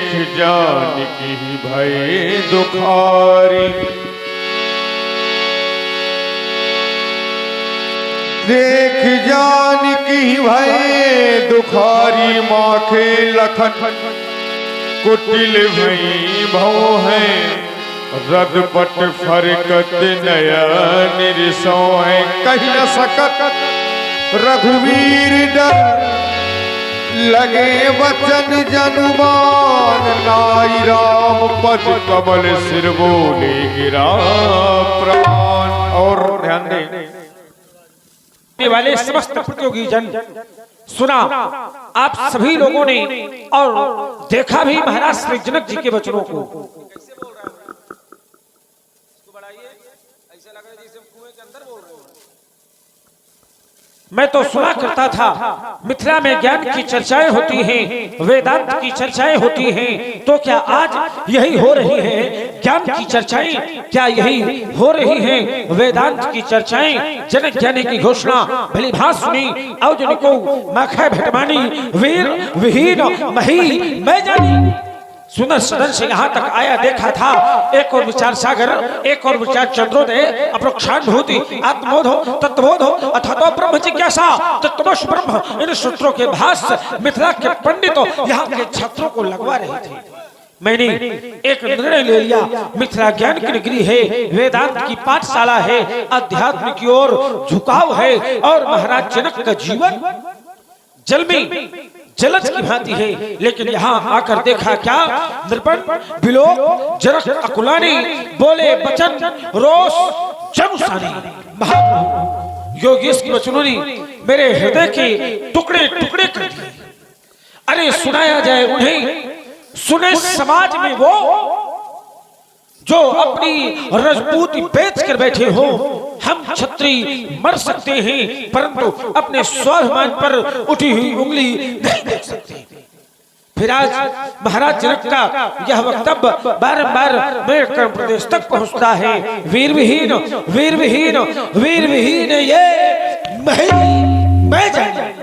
देख जानकी भय दुखारी, देख जानकी भय दुखारी, माखे लखन कुटिल भई भव है, रदपट फरकत नयन रिसो है, कही न सकत रघुवीर डर, लगे वचन जनुमान, नाई राम पद कमल सिर बोले गिरा प्राण। और ध्यान दें वाले समस्त प्रतियोगी जन, सुना आप सभी लोगों ने और देखा भी महाराज श्री जनक जी के वचनों को। मैं तो सुना करता था मिथिला में ज्ञान की चर्चाएं होती हैं, वेदांत की चर्चाएं होती हैं, तो क्या आज यही हो रही है? ज्ञान की चर्चाएं क्या यही हो रही हैं? वेदांत की चर्चाएं, जनक ज्ञानी की घोषणा भली भांत सुनी, अवजनिको माखै भटमानी, वीर विहीन मही मैं जानी। सुंदर सदन से यहाँ तक आया देखा था, एक और विचार सागर, एक और विचार चंद्रोदय, अप्रोक्षानुभूति, आत्मबोध, तत्वबोध, अथवा ब्रह्म जिज्ञासा, तत्वश ब्रह्म, इन सूत्रों के भाष्य मिथिला के पंडितों यहाँ के छात्रों को लगवा रहे थे। मैंने एक निर्णय ले लिया, मिथिला ज्ञान की नगरी है, वेदांत की पाठशाला है, अध्यात्म की ओर झुकाव है, और महाराज जनक का जीवन जल में जलज की भांति है। लेकिन यहाँ आकर देखा क्या, नृपन बिलोक जनक अकुलानी, बोले बचन रोष जनुसानी। महाप्रभु योगेश की वचनों ने मेरे हृदय के टुकड़े टुकड़े कर दिए। अरे सुनाया जाए उन्हें, सुने समाज में वो जो अपनी रजपूती बेच कर बैठे हो। हम क्षत्रिय मर सकते हैं, परंतु अपने स्वाभिमान पर उठी हुई उंगली नहीं देख सकते। फिर आज महाराज जनक का यह वक्तव्य बारंबार मेरे कर्म प्रदेश तक पहुंचता है। वीर विहीन, वीर विहीन, वीर विहीन ये मैं जाने।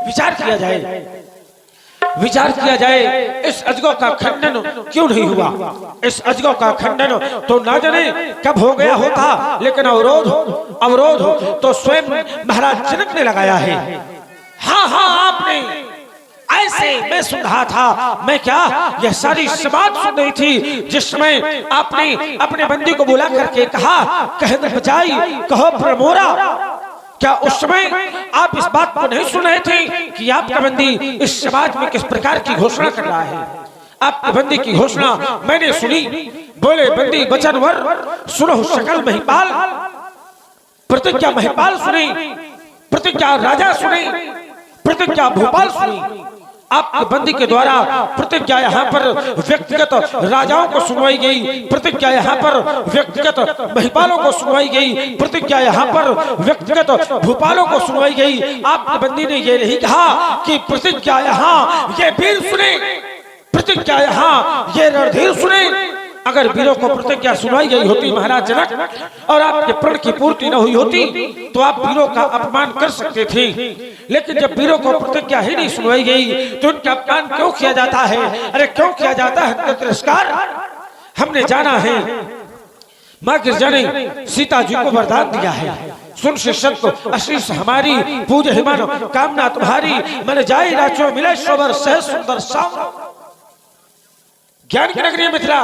विचार किया जाए, विचार किया जाए, इस अजगौ का खंडन क्यों नहीं हुआ? इस अजगौ का खंडन तो ना जाने कब हो गया होता, लेकिन अवरोध तो स्वयं महाराज जनक ने लगाया है। हाँ हाँ, आपने ऐसे मैं सुन रहा था, मैं क्या यह सारी समाज सुन रही थी, जिस समय आपने अपने बंदी को बुला करके कहा, कह न बचाई कहो प्रमोरा। क्या उस समय आप इस बात को नहीं सुन रहे थे कि आपका बंदी इस समाज में किस प्रकार की घोषणा कर रहा है? आपके बंदी की घोषणा मैंने सुनी। बोले बंदी बचनवर सुनो सकल महिपाल, प्रतिज्ञा महिपाल सुनी, प्रतिज्ञा राजा सुनी, प्रतिज्ञा भोपाल सुनी। आपके बंदी के द्वारा प्रतिज्ञा यहाँ पर व्यक्तिगत राजाओं को सुनवाई गई, प्रतिज्ञा यहाँ पर व्यक्तिगत महिपालों को सुनवाई गई, प्रतिज्ञा यहाँ पर व्यक्तिगत भूपालों को सुनवाई गई। आपके बंदी ने ये नहीं कहा कि प्रतिज्ञा यहाँ ये वीर सुने, प्रतिज्ञा यहाँ ये रणधीर सुने। अगर वीरों को प्रतिज्ञा सुनाई गई होती महाराज जनक, और आपके प्रण की पूर्ति न हुई होती, तो आप वीरों का अपमान कर सकते थे। लेकिन जब वीरों को प्रतिज्ञा ही नहीं सुनाई गई, तो उनका अपमान क्यों किया जाता है? अरे क्यों किया जाता है तिरस्कार? हमने जाना है माँ गिरजा ने सीता जी को वरदान दिया है, सुन शिष्य को आशीष हमारी, पूज हिमान कामना तुम्हारी, मन जाए नाचो मिले शोभर सह सुंदर साम। ज्ञान की नगरी मिथिला,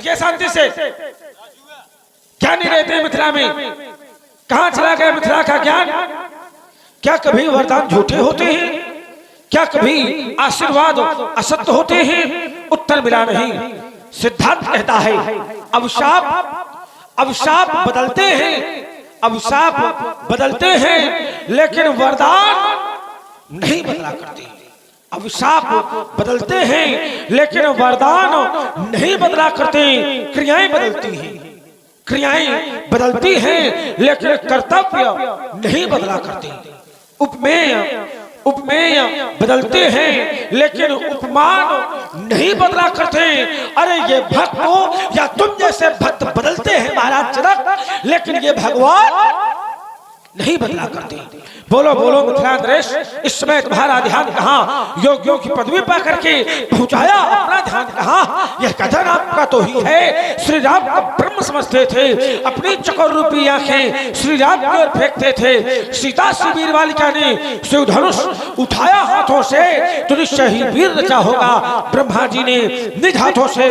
ये शांति से ज्ञान नहीं रहते मिथिला में। कहां चला गया मिथिला का ज्ञान? क्या कभी वरदान झूठे होते हैं? क्या कभी आशीर्वाद असत्य होते हैं? उत्तर मिला नहीं। सिद्धांत कहता है अभिशाप बदलते हैं, अभिशाप बदलते हैं, लेकिन वरदान नहीं बदला करते। अभिशाप बदलते हैं, लेकिन वरदान नहीं बदला करते। क्रियाएं बदलती हैं, क्रियाएं बदलती हैं, लेकिन कर्तव्य नहीं बदला करते। उपमेय बदलते हैं, लेकिन उपमान नहीं बदला करते। अरे ये भक्त हो या तुम जैसे भक्त बदलते हैं महाराज जनक, लेकिन ये भगवान नहीं बदला करते। बोलो बोलो मिथिलांतरेश, इस समय तुम्हारा ध्यान कहाँ? योगियों की पदवी पा करके पहुंचाया, अपना ध्यान कहाँ? यह कथन आपका तो ही है। श्री राम को ब्रह्म समझते थे, अपनी चकोर रूपी आंखें श्री राम की ओर फेंकते थे। सीता से वीर बालिका ने शिव धनुष उठाया हाथों से तो निश्चय ही वीर रचा होगा। ब्रह्मा जी ने निज हाथों से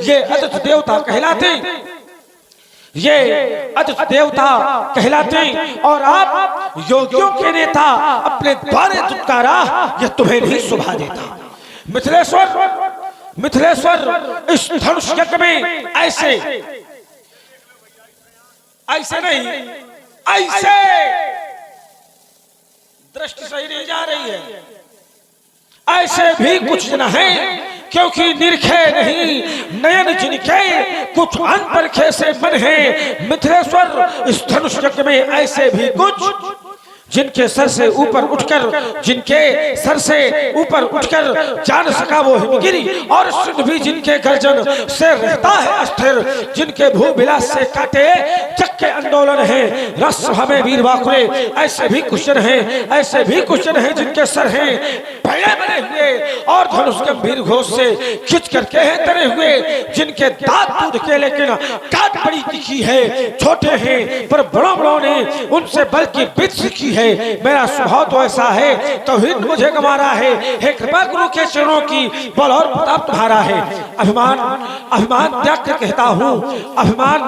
ये अदिति देवता कहलाते, ये अदिति देवता कहलाते, और आप योगियों के नेता अपने द्वारे दुत्कारा, यह तुम्हें नहीं शोभा देता। मिथिलेश्वर, मिथिलेश्वर, इस धनुष यज्ञ में ऐसे ऐसे नहीं, ऐसे दृष्टि सही नहीं जा रही है। ऐसे भी कुछ न है, क्योंकि निरखे नहीं नयन जिनके, कुछ अनपरखे से मन है। मिथिलेश्वर, इस धनुष यज्ञ में ऐसे भी कुछ जिनके सर से ऊपर उठकर, जिनके सर से ऊपर उठकर जान सका वो हिमगिरी, और सिद्ध भी जिनके गर्जन से रहता है अस्थिर, जिनके भूविलास से काटे जग के आंदोलन है। रस हमें वीर वाकुरे, ऐसे भी कुछ जन हैं, ऐसे भी कुछ जन हैं जिनके सर हैं बड़े बड़े हुए और धनुष गंभीर घोष से खिंच करके हैं तरे हुए, जिनके दांत दूध के लेकिन काट बड़ी तीखी है, छोटे हैं पर बड़ों बड़ों ने उनसे बल की बित सीखी है। मेरा स्वभाव तो ऐसा है, तौहीद मुझे गंवारा है, हे कृपा गुरु के चरणों की बल और प्रताप तुम्हारा है। अभिमान अभिमान त्याग कर कहता हूँ, अभिमान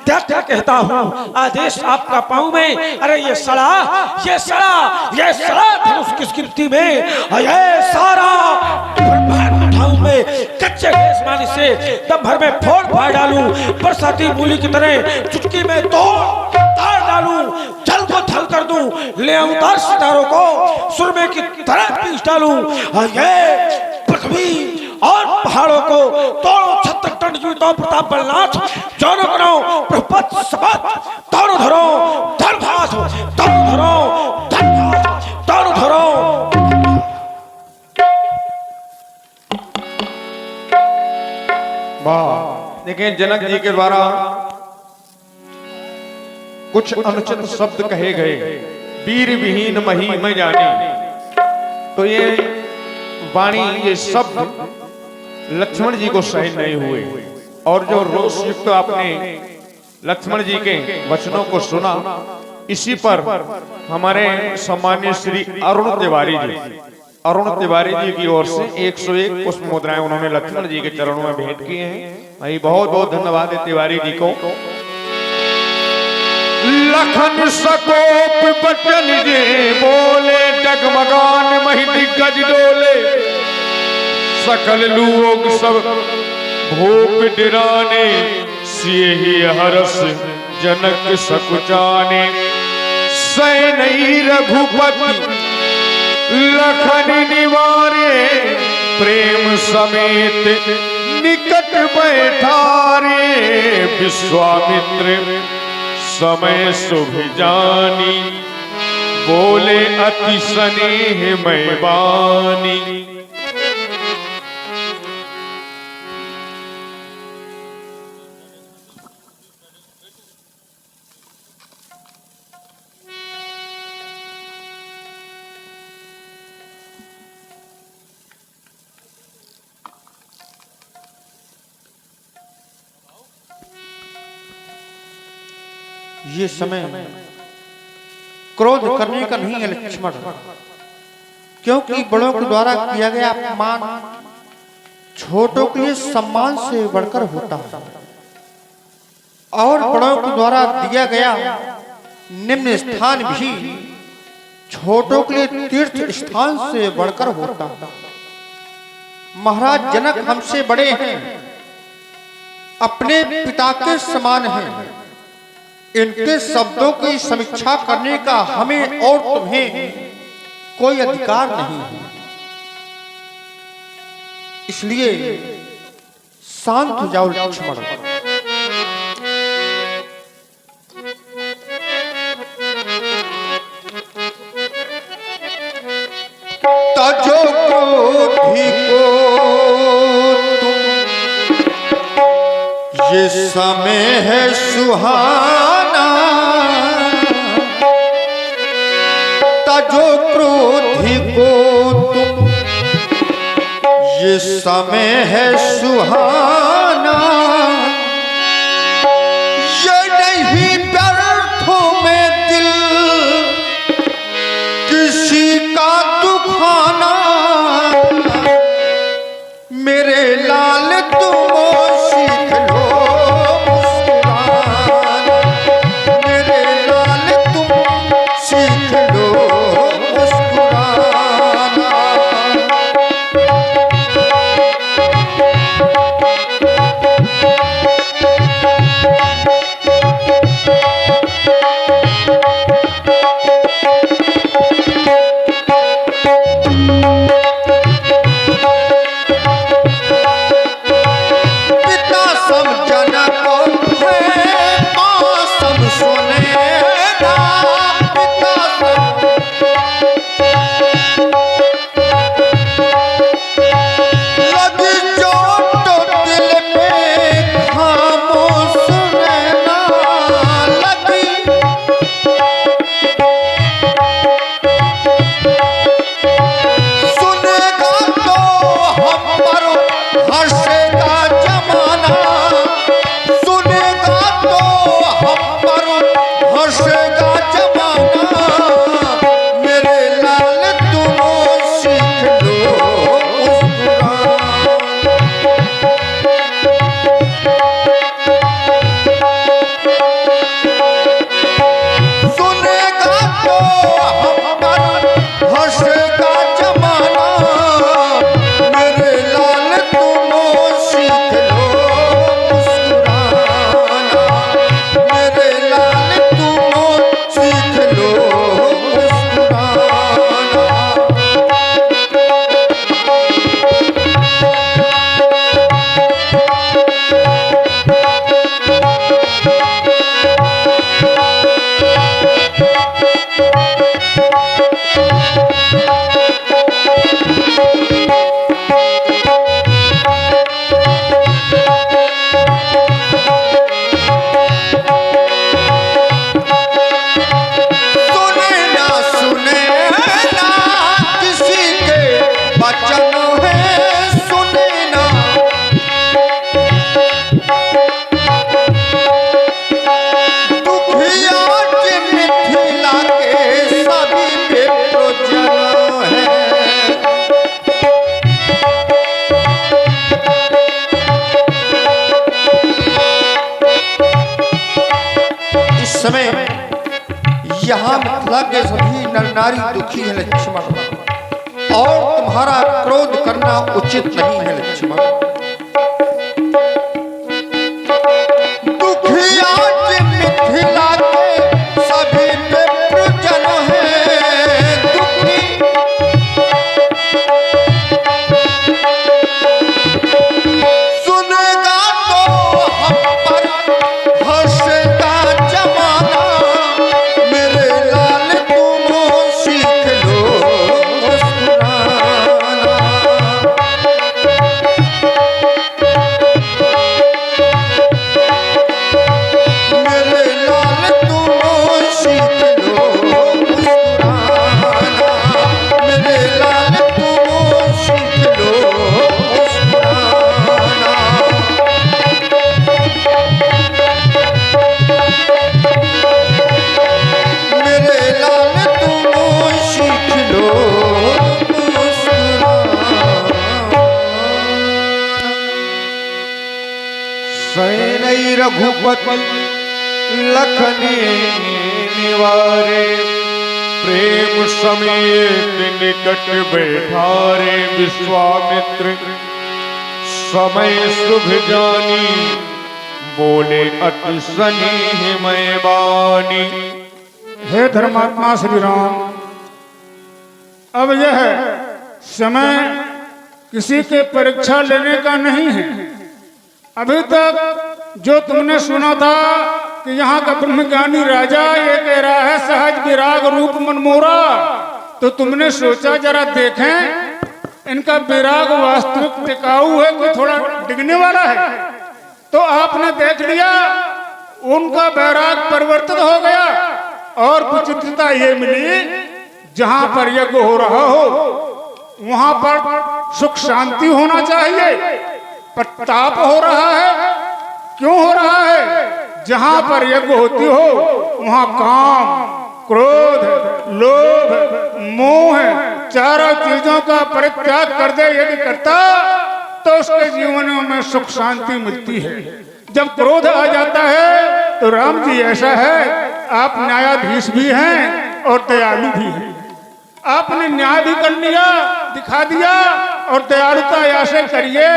त्याग कर कहता हूँ, आदेश आपका पाऊं में। अरे ये सड़ा, ये सड़ा, ये सड़ा धनुष किस कीर्ति में, ये सारा ब्रह्मांड उठाऊं मैं कच्चे आसमानी से, दम भर में फोड़ फाड़ डालूं, बरसाती मूली की तरह चुटकी में तोड़ ताड़ डालूं, जल को थल कर दूं, ले उतार सितारों को सुरमे की तरह पीस डालूं, ये पृथ्वी और पहाड़ों को तोड़ो छत्र टंड जीवितों प्रताप बलनाथ, जौनो करो प्रपत सपत, तोड़ो धरो धरभात, तोड़ो धरो धरभात, तोड़ो धरो। वाह, देखिए जनक जी के द्वारा कुछ अनुचित शब्द कहे गए, वीर विहीन मही में जाने, तो ये वाणी, ये शब्द लक्ष्मण जी को सहन नहीं हुए, और जो रोष युक्त आपने लक्ष्मण जी के वचनों को सुना, इसी पर हमारे सम्मान्य श्री अरुण तिवारी जी की ओर से 101 पुष्प मुद्राएं उन्होंने लक्ष्मण जी के चरणों में भेंट किए हैं। भाई बहुत बहुत धन्यवाद है तिवारी जी को। लखन सकोप बचन जे बोले, डगमगान महि दिग्गज डोले, सकल लोग सब भूप डिराने, सिए ही हरस जनक सकुचाने, सैनई रघुपति लखन निवारे, प्रेम समेत निकट बैठारे, विश्वामित्र समय शुभ जानी, बोले अति स्नेह मैं बानी। ये समय क्रोध करने का नहीं है लक्ष्मण, क्योंकि बड़ों के द्वारा किया गया अपमान छोटों के लिए सम्मान से बढ़कर होता है, और बड़ों के द्वारा दिया गया निम्न स्थान भी छोटों के लिए तीर्थ स्थान से बढ़कर होता है। महाराज जनक हमसे बड़े हैं, अपने पिता के समान हैं, इनके शब्दों की समीक्षा करने का हमें और तुम्हें कोई अधिकार नहीं है। इसलिए शांत हो जाओ लक्ष्मण। तजो क्रोधी को तुम, ये समय है सुहाना, तजो क्रोधी को तुम, ये समय है सुहाना, ये नहीं व्यर्थों में दिल किसी का दुखाना। मेरे लाल तुम सीख लो मुस्कुराना, मेरे लाल तुम सीख लो मुस्कुराना। पिता समझन को है माँ सब सुनेगा, पिता लगी चोट दिल पे खामोश रहना, लगी सुनेगा तो हम पर हंसेगा जमाना, सुनेगा तो हम पर हंसेगा जमाना। मेरे लाल तुम सीख लो मुस्कुराना। सुनेगा तो हम पर हंसेगा जमाना। मेरे लाल तुम सीख लो मुस्कुराना, मेरे लाल तुम सीख लो मुस्कुराना। सुने ना किसी के वचन है, सुने ना दुखिया के मिथिला के सभी विप्रोजन है। इस समय यहाँ मिथिला के सभी नर नारी दुखी है लक्ष्मण, और तुम्हारा क्रोध करना उचित नहीं है लक्ष्मण। दुखिया के मिथिला के सभी विप्रजन हैं, दुखी सुनेगा तो हम पर हंसेगा जमाना। मेरे लाल तुम सीख लो मुस्कुराना। मेरे लाल तुम सीख लो मुस्कुराना, मेरे लाल तुम सीख लो मुस्कुराना। मेरे लाल तुम सीख लो मुस्कुराना। सैनई रघुपति लखनी निवारे, प्रेम समेत निकट बैठारे। विश्वामित्र समय शुभ जानी, बोले अति स्नेहमय वाणी। हे धर्मात्मा श्री राम, अब यह समय किसी के परीक्षा लेने का नहीं है। अभी तक जो तुमने सुना था कि यहाँ का ब्रह्मज्ञानी राजा ये कह रहा है सहज विराग रूप मनमोरा, तो तुमने सोचा जरा देखें इनका विराग वास्तविक टिकाऊ है कि थोड़ा डिगने वाला है। तो आपने देख लिया उनका वैराग परिवर्तित हो गया और विचित्रता ये मिली जहां पर यज्ञ हो रहा हो वहां पर सुख शांति होना चाहिए, पर ताप हो रहा है। क्यों हो रहा है? जहां पर यज्ञ होती हो वहां काम, क्रोध, लोभ, मोह, चारों चीजों का परित्याग कर दे यदि करता तो उसके जीवन में सुख शांति मिलती है। जब क्रोध आ जाता है तो राम जी ऐसा है, आप न्यायाधीश भी हैं और दयालु भी हैं। आपने न्याय भी कर लिया, दिखा दिया, और दयालुता ऐसे करिए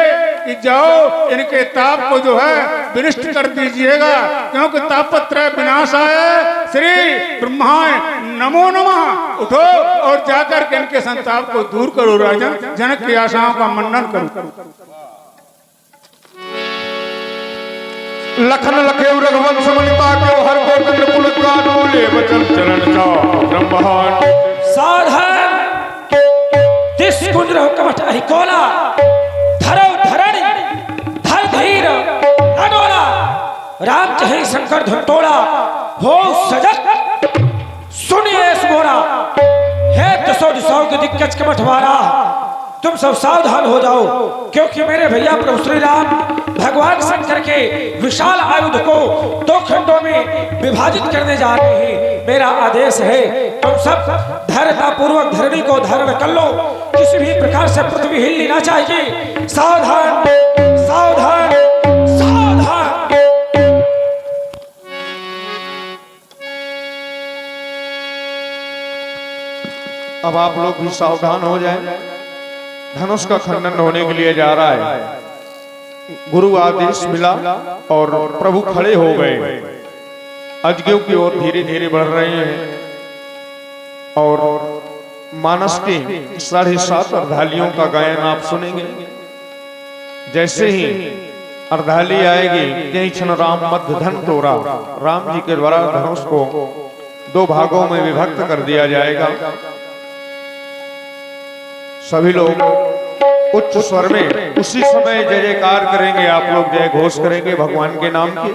कि जाओ इनके ताप को जो है विनष्ट कर दीजिएगा, क्योंकि तापत्रय विनाश है। श्री ब्रह्माय नमो नमः, उठो और जाकर के इनके संताप को दूर करो राजन, जनक की आशाओं का मंडन करो। लखन लखेव रघुवंश मणिता के हर गोविंद कुल कानूले वचन चरण जा ब्रह्मांड साधन तिस कुंद्र कमठ अहिकोला धरो धरणी धर धीर अनोला राम चाहे शंकर धुनटोला हो सजग सुनिए मोरा है दसो दिशाओं के दिक्कत कमठ वारा। तुम सब सावधान हो जाओ, क्योंकि मेरे भैया प्रभु श्री राम भगवान शंकर के विशाल आयुध को दो खंडों में विभाजित करने जा रहे हैं। मेरा आदेश है तुम सब धैर्यता पूर्वक धरणी को धारण कर लो, किसी भी प्रकार से पृथ्वी हिलनी ना चाहिए। सावधान सावधान सावधान। अब आप लोग भी सावधान हो जाएं। धनुष का खंडन होने के लिए जा रहा है। गुरु आदेश मिला और प्रभु खड़े हो गए, अजगयों की ओर धीरे धीरे बढ़ रहे हैं और मानस के 7.5 अर्धालियों का गायन आप सुनेंगे। जैसे ही अर्धाली आएगी कहीं क्षण राम मध्य धन तोरा, राम जी के द्वारा धनुष को 2 भागों में विभक्त कर दिया जाएगा। सभी लोग उच्च स्वर में उसी समय जय जयकार करेंगे। आप लोग जय घोष करेंगे भगवान के नाम की।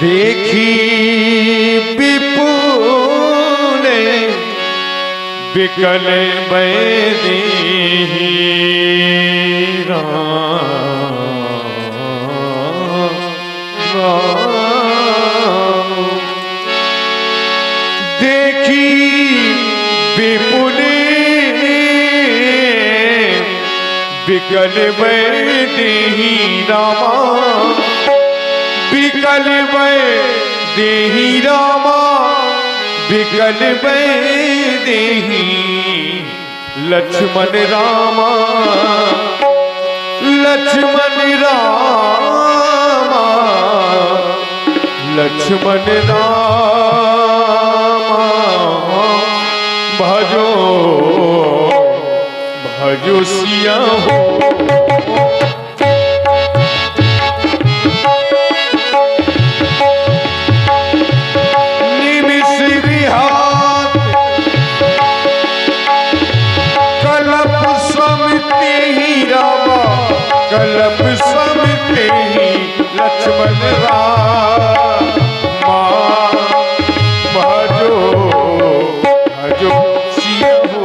देखी विपुल विकल बैदेही देखी विपुल विकल बैदेही रामा, विकल बैदेही रामा, विकल बैदेही लक्ष्मण रामा, लक्ष्मण रामा, लक्ष्मण रामा भजो भजो सिया हो। निमिष विहात कल्प समिति ही रामा, कल्प समिति ही लक्ष्मण रामा भजो भजो सिया हो।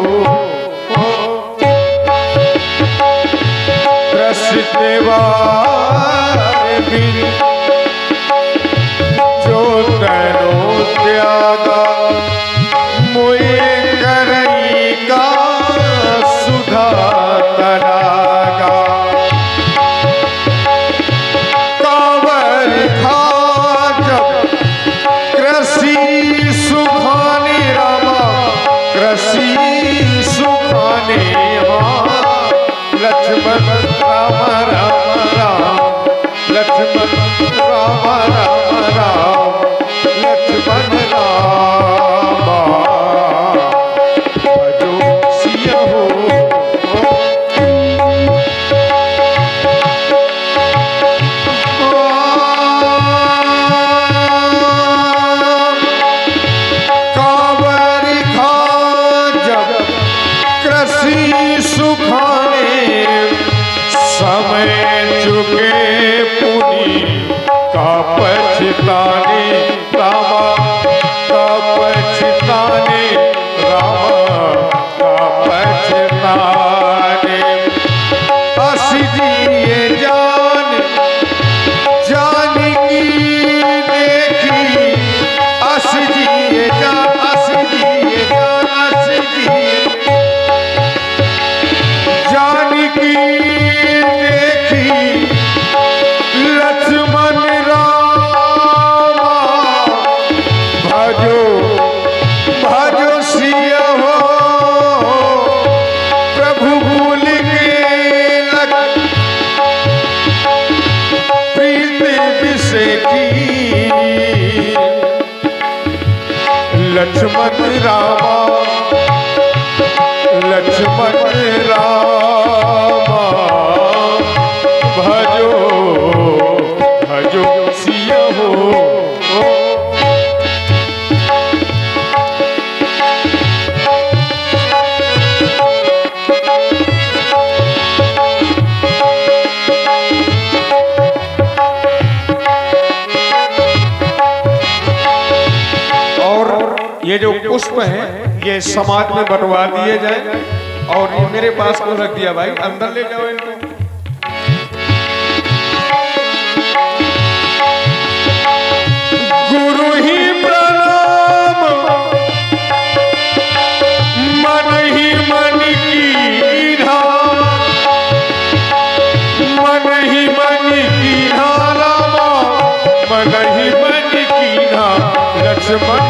बिन जो तैनो त्यागा, मोए करई का सुधा तरागा, कांवर खा लक्ष्मण रामा लक्ष्मण रामा भजो भजो सिया हो। ये जो पुष्प हैं ये समाज में बंटवा दिए जाए और ये मेरे पास को रख दिया भाई, अंदर ले जाओ इनको। गुरु ही प्रणाम मन ही मन की मन ही मन की रामा मन ही मन की लक्ष्मण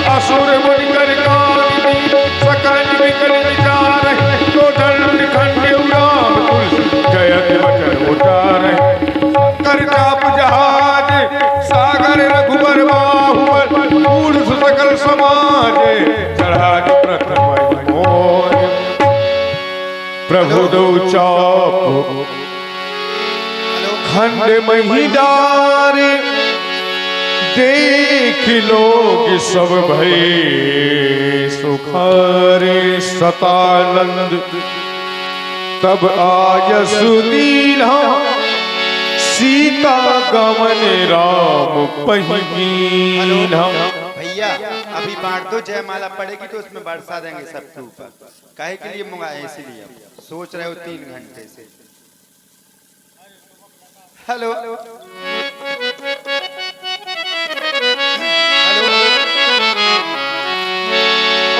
असुर मुनि कर कामिनी सकल विकल विचार तो दंड खंड राम तुलसी जयति वचन उचार कर चाप जहाज सागर रघुबर बाहुबल कूढ़ सकल समाज चढ़ाज प्रथम मोर प्रभु दो चाप खंड महिदार देख लोग सब भय सुखारे सतानंद तब आयसु दीन्हा सीता गमन राम पहिनीन्हा। भैया अभी बांट दो, जयमाला पड़ेगी तो उसमें बरसा देंगे सबके ऊपर। काहे के लिए मंगाए, इसीलिए सोच रहे हो 3 घंटे से। हेलो हेलो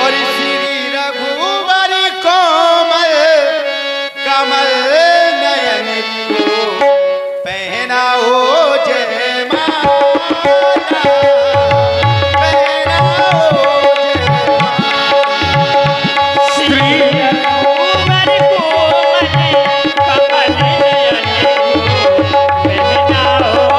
और श्री रघुवर कोमल कमल नयन को पहनाओ जयमाला पहनाओ जयमाला। श्री रघुवर कोमल कमल नयन को पहनाओ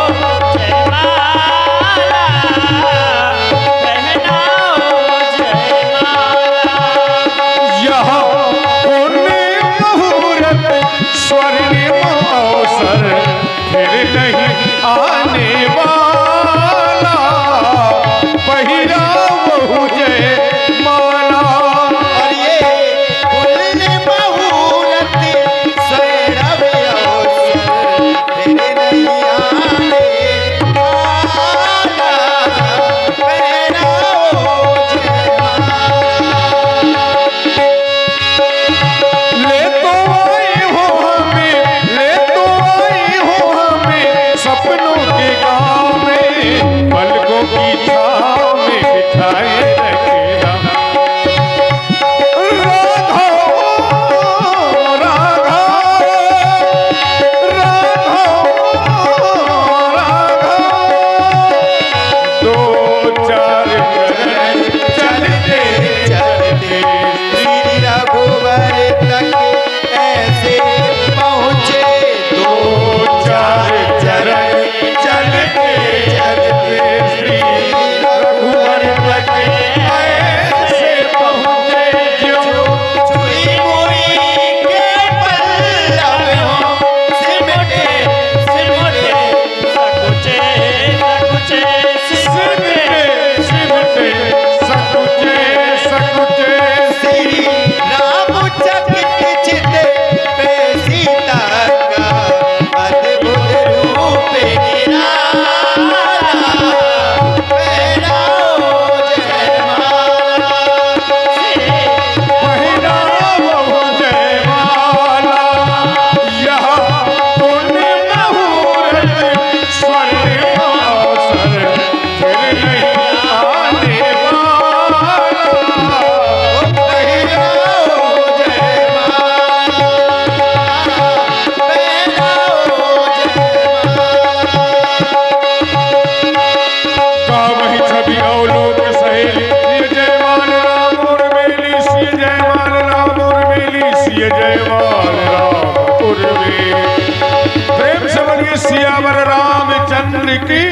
रामचंद्र की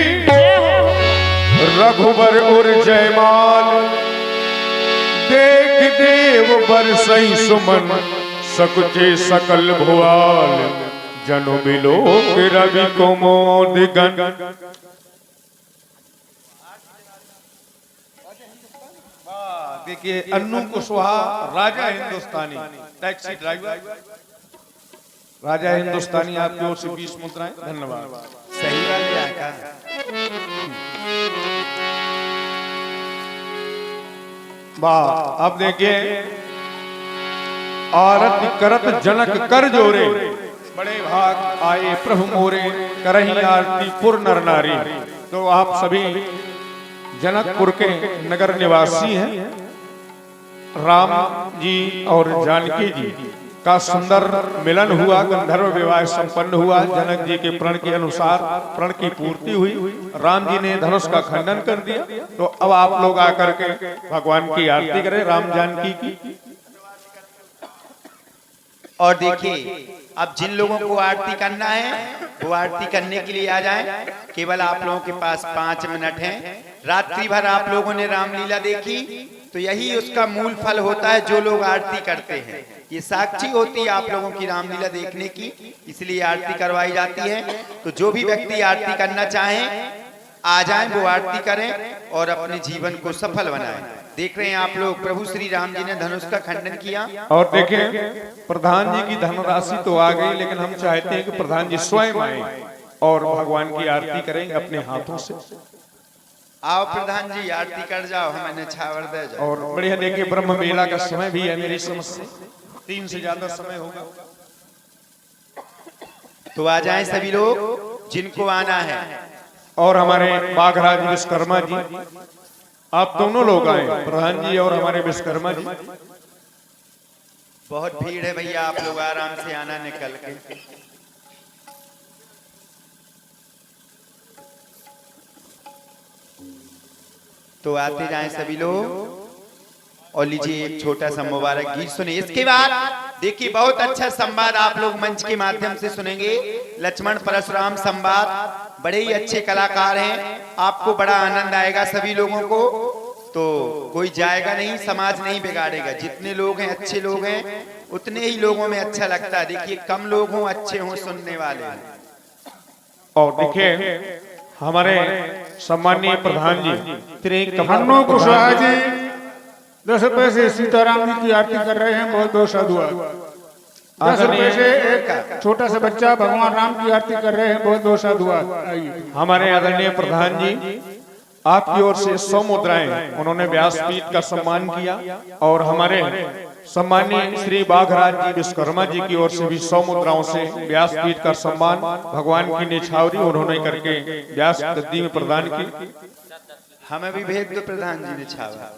रघुबर उर जयमाल देख देव बरसई सुमन सकुचे सकल भुआल जनु बिलोक रवि कुमोद गण। देखिए अन्नू कुशवाहा राजा हिंदुस्तानी टैक्सी ड्राइवर राजा हिंदुस्तानी आपकी ओर से 20 मुद्राएं धन्यवाद। सही वाले आका वाह अब देखिए आरती करत जनक कर जोरे बड़े भाग आए प्रभु मोरे करही आरती पुर नर नारी। तो आप सभी जनकपुर के नगर निवासी हैं। राम जी और जानकी जी का सुंदर मिलन हुआ, गंधर्व विवाह संपन्न हुआ। जनक जी के प्रण के अनुसार प्रण की पूर्ति हुई, राम जी ने धनुष का खंडन कर दिया। तो अब आप लोग आकर के भगवान की आरती करें राम जानकी की। और देखिए अब जिन लोगों को आरती करना है वो आरती करने के लिए आ जाएं। केवल आप लोगों के पास 5 मिनट हैं। रात्रि भर आप लोगों ने रामलीला देखी तो यही उसका मूल फल होता है जो लोग आरती करते हैं। ये साक्षी होती है आप लोगों की रामलीला देखने की, इसलिए आरती करवाई जाती है। तो जो भी व्यक्ति आरती करना चाहें आ जाएं, वो आरती करें और अपने जीवन को सफल बनाएं। देख रहे हैं आप लोग प्रभु श्री राम जी ने धनुष का खंडन किया। और देखें प्रधान जी की धनराशि तो आ गई, लेकिन हम चाहते हैं कि प्रधान जी स्वयं आए और भगवान की आरती करेंगे अपने हाथों से। आओ प्रधान जी आरती कर जाओ, हमें छावर दे जाओ। और बढ़िया देखिए ब्रह्म मेला का समय भी है, मेरी समझ से 3 से ज्यादा समय होगा। तो आ जाएं सभी लोग जिनको आना है। और हमारे बाघराज विश्वकर्मा जी आप दोनों लोग आए, प्रधान जी और हमारे विश्वकर्मा जी। बहुत भीड़ है भैया, आप लोग आराम से आना निकल के। तो आते जाएं सभी लोग और लीजिए एक छोटा सा मुबारक गीत सुने। इसके बाद देखिए बहुत अच्छा संवाद आप लोग मंच के माध्यम से सुनेंगे। लक्ष्मण परशुराम संवाद, बड़े ही अच्छे कलाकार हैं, आपको बड़ा आनंद आएगा सभी लोगों को। तो कोई जाएगा नहीं, समाज नहीं बिगाड़ेगा। जितने लोग हैं अच्छे लोग हैं, उतने ही लोगों में अच्छा लगता है। देखिए कम लोग हों अच्छे हों सुनने वाले। और देखिए हमारे सम्माननीय प्रधान जी श्री अन्नू कुशवाहा जी 10 रुपए से सीताराम जी की आरती कर रहे हैं। बहुत बहुत साधुवाद। 10 रुपए से एक छोटा सा बच्चा भगवान राम की आरती कर रहे हैं। बहुत बहुत साधुवाद। आइए हमारे आदरणीय प्रधान जी आपकी ओर से 100 मुद्राएं उन्होंने व्यासपीठ का सम्मान किया। और हमारे सम्माननीय श्री बाघराज जी विश्वकर्मा जी की ओर से भी 100 मुद्राओं से व्यासपीठ का सम्मान भगवान की निछावरी उन्होंने करके व्यास गद्दी में प्रदान की। हमें भी भेज दो प्रधान जी ने छावा।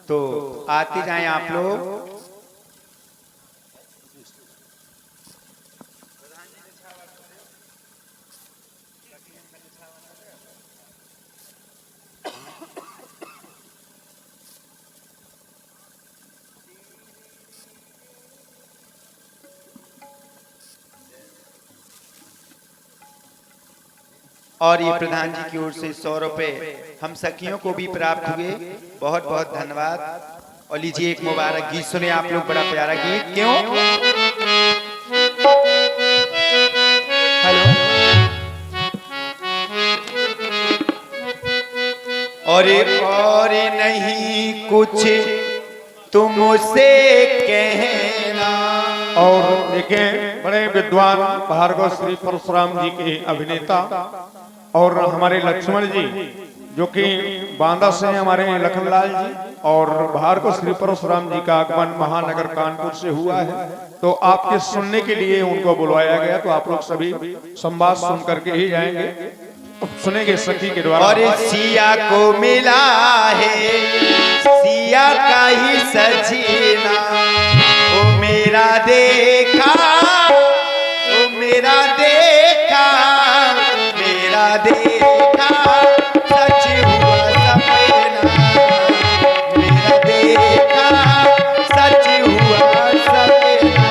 तो आते जाएं आप लोग। और ये प्रधान जी की ओर से 100 रुपए हम सखियों को भी प्राप्त हुए। बहुत बहुत धन्यवाद। और लीजिए एक मुबारक गीत सुने आप लोग, बड़ा प्यारा गीत। क्यों हेलो। और नहीं कुछ तुमसे कहना। और देखें बड़े विद्वान भार्गव श्री परशुराम जी के अभिनेता और हमारे लक्ष्मण जी जो कि बांदा से हमारे लखनलाल जी, और भार्गव श्री परशुराम जी का आगमन महानगर कानपुर से हुआ है। तो आपके सुनने के लिए उनको बुलवाया गया। तो आप लोग सभी संवाद सुन करके ही जाएंगे। सुनेंगे सखी के द्वारा। और सिया को मिला है सिया का ही सजीना, ओ मेरा देखा, ओ मेरा देखा, मेरा देखा सच हुआ सपना, मेरा देखा सच हुआ सपना।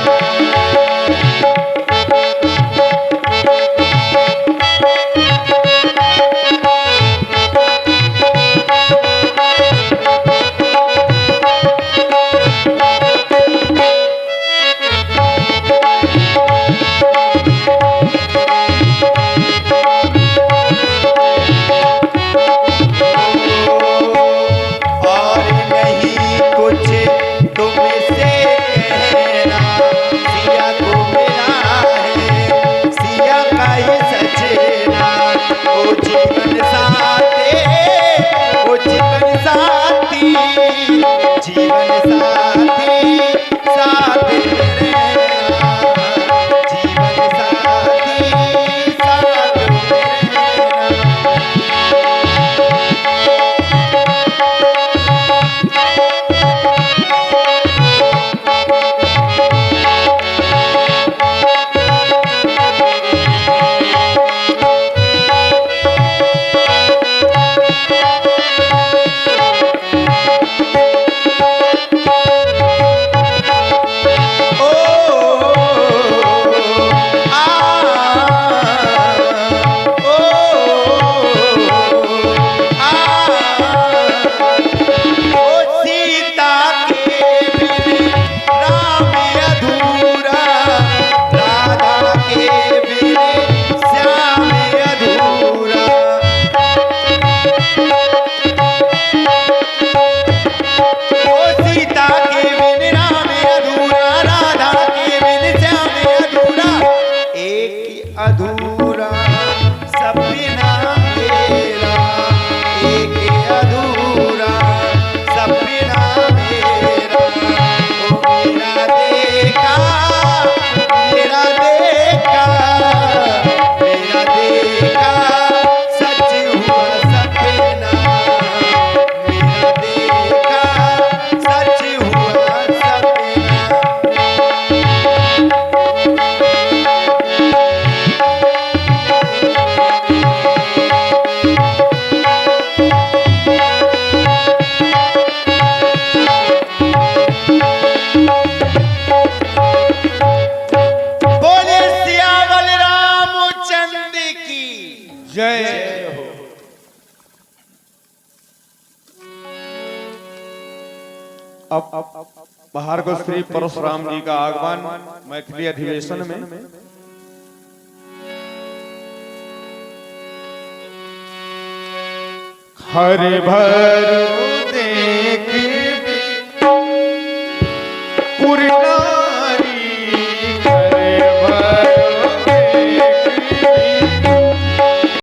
अब बाहर को श्री परशुराम जी का आगमन मैथिली अधिवेशन में। हरे भर